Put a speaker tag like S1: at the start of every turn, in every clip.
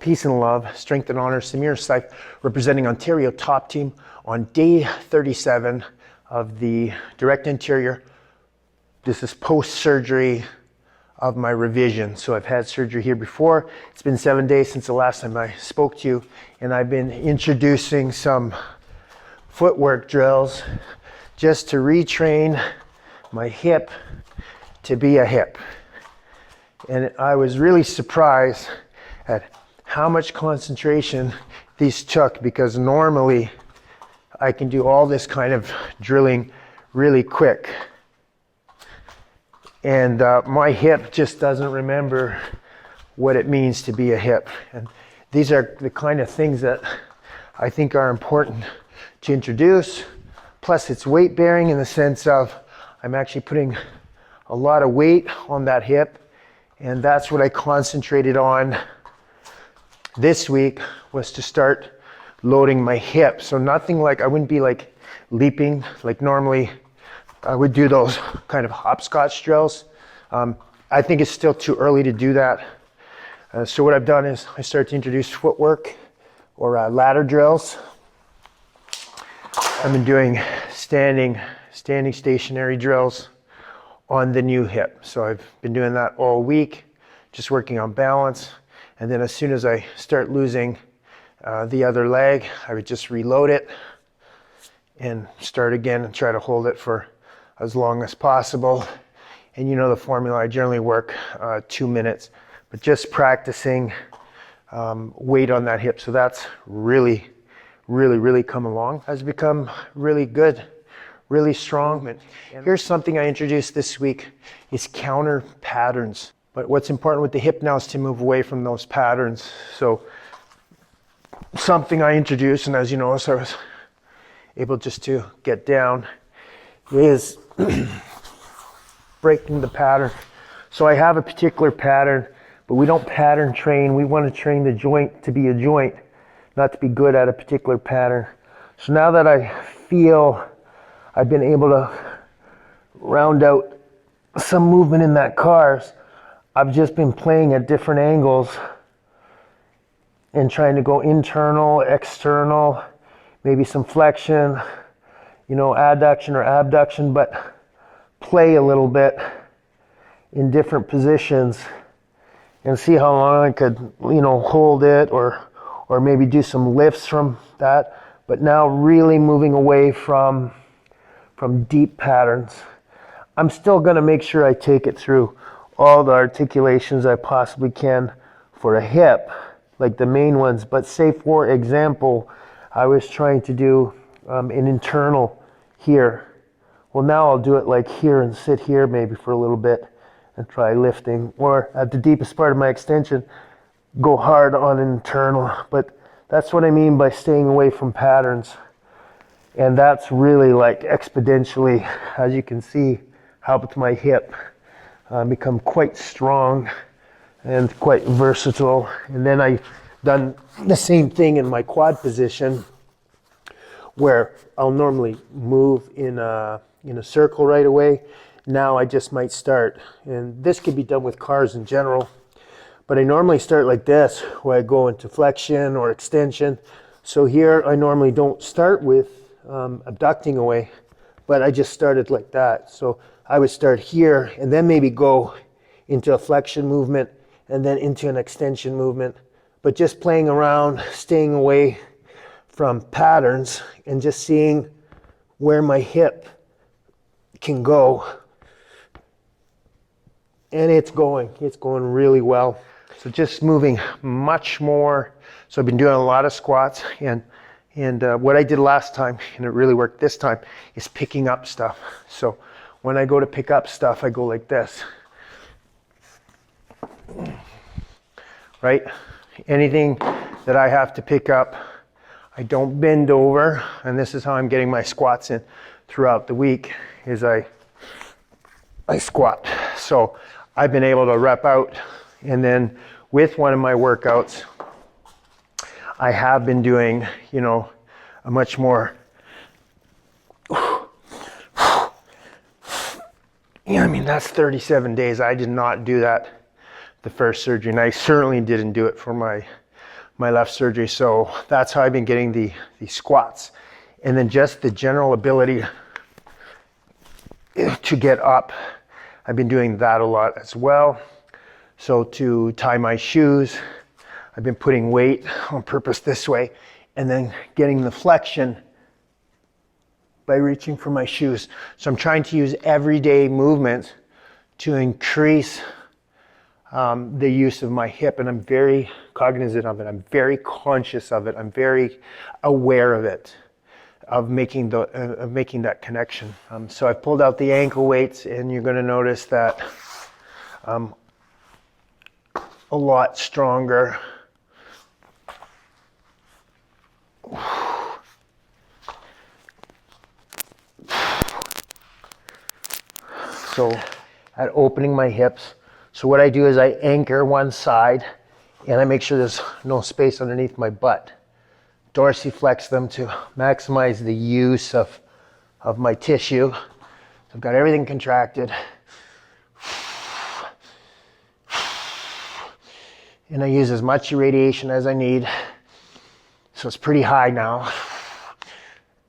S1: Peace and love, strength and honor. Samir Saif, representing Ontario Top Team on day 37 of the direct anterior. This is post-surgery of my revision. So I've had surgery here before. It's been 7 days since the last time I spoke to you, and I've been introducing some footwork drills just to retrain my hip to be a hip. And I was really surprised at how much concentration these took, because normally I can do all this kind of drilling really quick. And my hip just doesn't remember what it means to be a hip. And these are the kind of things that I think are important to introduce. Plus it's weight bearing in the sense of I'm actually putting a lot of weight on that hip, and that's what I concentrated on this week, was to start loading my hip. So nothing like, I wouldn't be like leaping like normally I would do those kind of hopscotch drills. I think it's still too early to do that. So what I've done is I started to introduce footwork or ladder drills. I've been doing standing stationary drills on the new hip. So I've been doing that all week, just working on balance. And then as soon as I start losing the other leg, I would just reload it and start again and try to hold it for as long as possible. And you know the formula, I generally work 2 minutes, but just practicing weight on that hip. So that's really come along. Has become really good, really strong. Here's something I introduced this week, is counter patterns. But what's important with the hip now is to move away from those patterns. So something I introduced, and as you notice, I was able just to get down, is breaking the pattern. So I have a particular pattern, but we don't pattern train. We want to train the joint to be a joint, not to be good at a particular pattern. So now that I feel I've been able to round out some movement in that cars, I've just been playing at different angles and trying to go internal, external, maybe some flexion, you know, adduction or abduction, but play a little bit in different positions and see how long I could, you know, hold it, or maybe do some lifts from that. But now really moving away from deep patterns. I'm still gonna make sure I take it through all the articulations I possibly can for a hip, like the main ones. But say for example, I was trying to do an internal here. Well, now I'll do it like here and sit here maybe for a little bit and try lifting, or at the deepest part of my extension, go hard on an internal. But that's what I mean by staying away from patterns. And that's really like exponentially, as you can see, helped my hip become quite strong and quite versatile. And then I've done the same thing in my quad position, where I'll normally move in a circle right away. Now I just might start, and this can be done with cars in general, but I normally start like this, where I go into flexion or extension. So here I normally don't start with abducting away, but I just started like that. So I would start here and then maybe go into a flexion movement and then into an extension movement, but just playing around, staying away from patterns and just seeing where my hip can go. And it's going really well. So just moving much more. So I've been doing a lot of squats, and what I did last time, and it really worked this time, is picking up stuff. So when I go to pick up stuff, I go like this, right? Anything that I have to pick up, I don't bend over, and this is how I'm getting my squats in throughout the week, is I squat. So I've been able to rep out, and then with one of my workouts, I have been doing, you know, a much more, yeah, I mean, that's 37 days. I did not do that the first surgery, and I certainly didn't do it for my my left surgery. So that's how I've been getting the squats. And then just the general ability to get up. I've been doing that a lot as well. So to tie my shoes, I've been putting weight on purpose this way and then getting the flexion by reaching for my shoes. So I'm trying to use everyday movements to increase the use of my hip, and I'm very cognizant of it. I'm very conscious of it. I'm very aware of it, of making that connection. So I've pulled out the ankle weights, and you're going to notice that I'm a lot stronger. So at opening my hips, so what I do is I anchor one side and I make sure there's no space underneath my butt. Dorsiflex them to maximize the use of my tissue. So I've got everything contracted. And I use as much irradiation as I need. So it's pretty high now.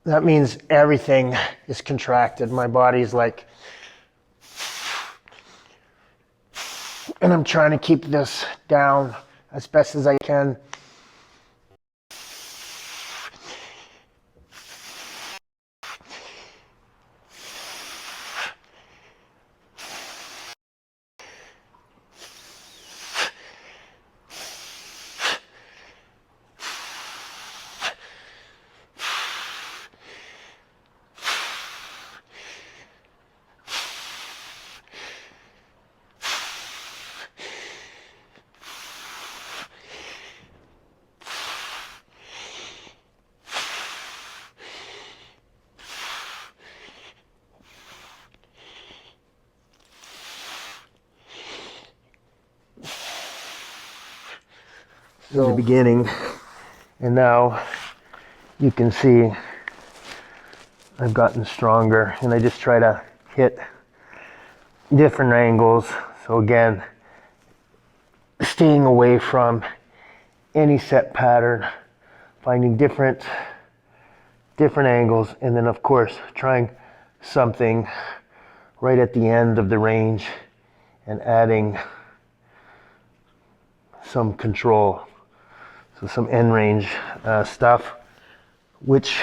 S1: That means everything is contracted. My body's like, and I'm trying to keep this down as best as I can. In the beginning, and now you can see I've gotten stronger, and I just try to hit different angles. So again, staying away from any set pattern, finding different angles, and then of course trying something right at the end of the range and adding some control. So some end range stuff, which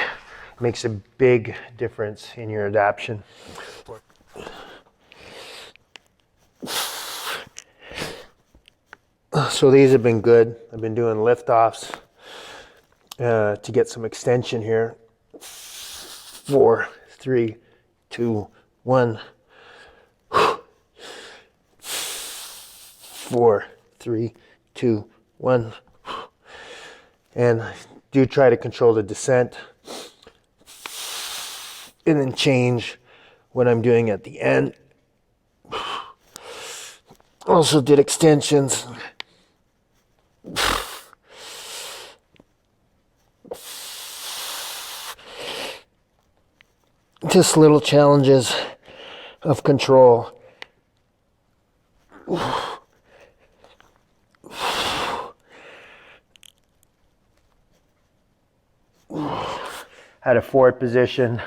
S1: makes a big difference in your adaptation. So these have been good. I've been doing lift-offs to get some extension here. 4, 3, 2, 1. 4, 3, 2, 1. And do try to control the descent and then change what I'm doing at the end. Also did extensions. Just little challenges of control. Had a forward position,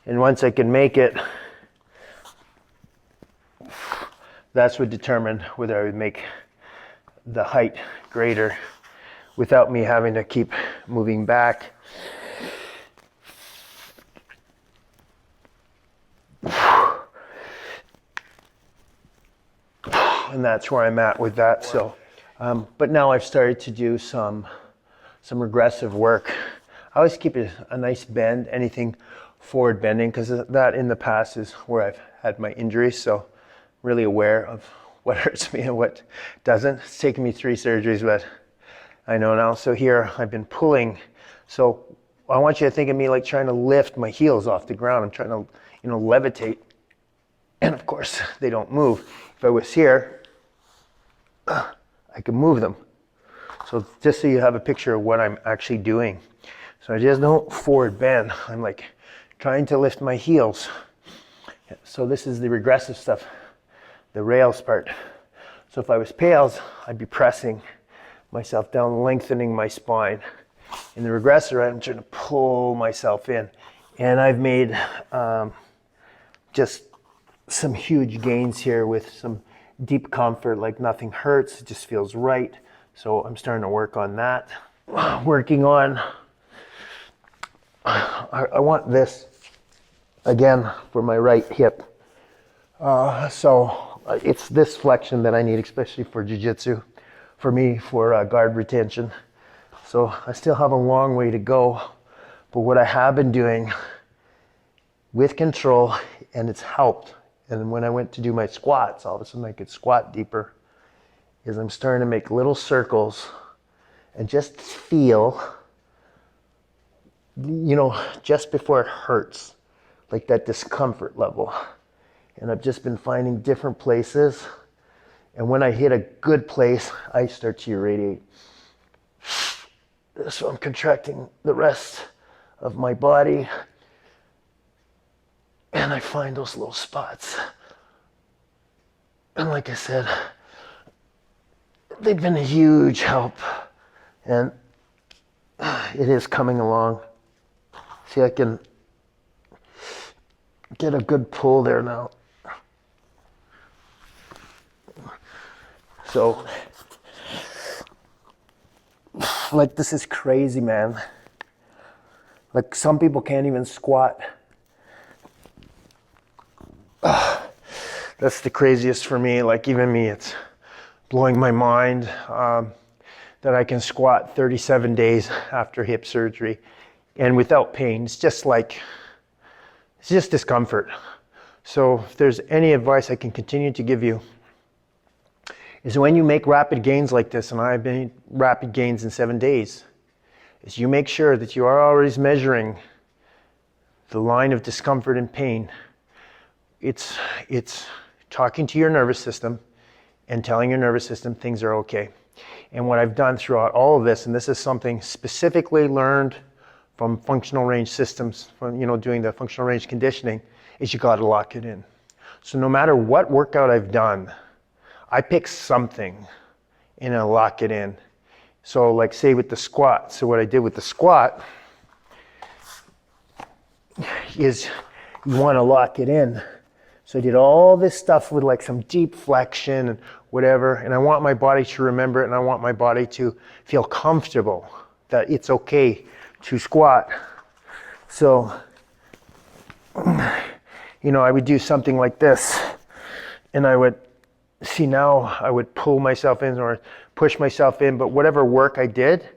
S1: and once I can make it, that's what determined whether I would make the height greater without me having to keep moving back. And that's where I'm at with that. So, but now I've started to do some regressive work. I always keep a nice bend, anything forward bending, because that in the past is where I've had my injuries. So really aware of what hurts me and what doesn't. It's taken me 3 surgeries, but I know now. So here I've been pulling. So I want you to think of me like trying to lift my heels off the ground. I'm trying to, levitate. And of course they don't move. If I was here, I could move them. So just so you have a picture of what I'm actually doing. So I just don't forward bend. I'm like trying to lift my heels. So this is the regressive stuff, the rails part. So if I was pales, I'd be pressing myself down, lengthening my spine. In the regressor, I'm trying to pull myself in. And I've made just some huge gains here with some deep comfort, like nothing hurts, it just feels right. So I'm starting to work on that. Working on, I want this again for my right hip. So it's this flexion that I need, especially for jiu-jitsu, for me, for guard retention. So I still have a long way to go, but what I have been doing with control, and it's helped, and when I went to do my squats, all of a sudden I could squat deeper, is I'm starting to make little circles and just feel, you know, just before it hurts, like that discomfort level. And I've just been finding different places, and when I hit a good place, I start to irradiate. So I'm contracting the rest of my body, and I find those little spots. And like I said, they've been a huge help, and it is coming along. See, I can get a good pull there now. So, like, this is crazy, man. Like, some people can't even squat. That's the craziest for me. Like, even me, it's blowing my mind that I can squat 37 days after hip surgery and without pain. It's just like, it's just discomfort. So if there's any advice I can continue to give you, is when you make rapid gains like this, and I've made rapid gains in 7 days, is you make sure that you are always measuring the line of discomfort and pain. It's talking to your nervous system and telling your nervous system things are okay. And what I've done throughout all of this, and this is something specifically learned from functional range systems, from, you know, doing the functional range conditioning, is you got to lock it in. So no matter what workout I've done, I pick something and I lock it in. So like, say with the squat, so what I did with the squat is you want to lock it in. So I did all this stuff with like some deep flexion and whatever, and I want my body to remember it, and I want my body to feel comfortable that it's okay to squat. So, you know, I would do something like this, and I would, see, now I would pull myself in or push myself in, but whatever work I did,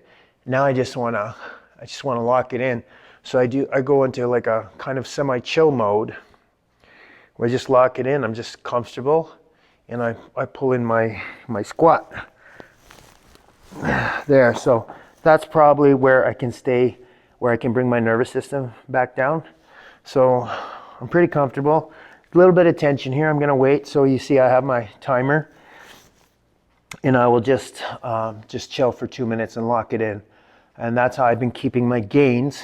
S1: now I just want to lock it in. So I go into like a kind of semi-chill mode where I just lock it in. I'm just comfortable, and I pull in my squat there. So that's probably where I can stay, where I can bring my nervous system back down. So I'm pretty comfortable. A little bit of tension here. I'm going to wait. So you see I have my timer, and I will just chill for 2 minutes and lock it in. And that's how I've been keeping my gains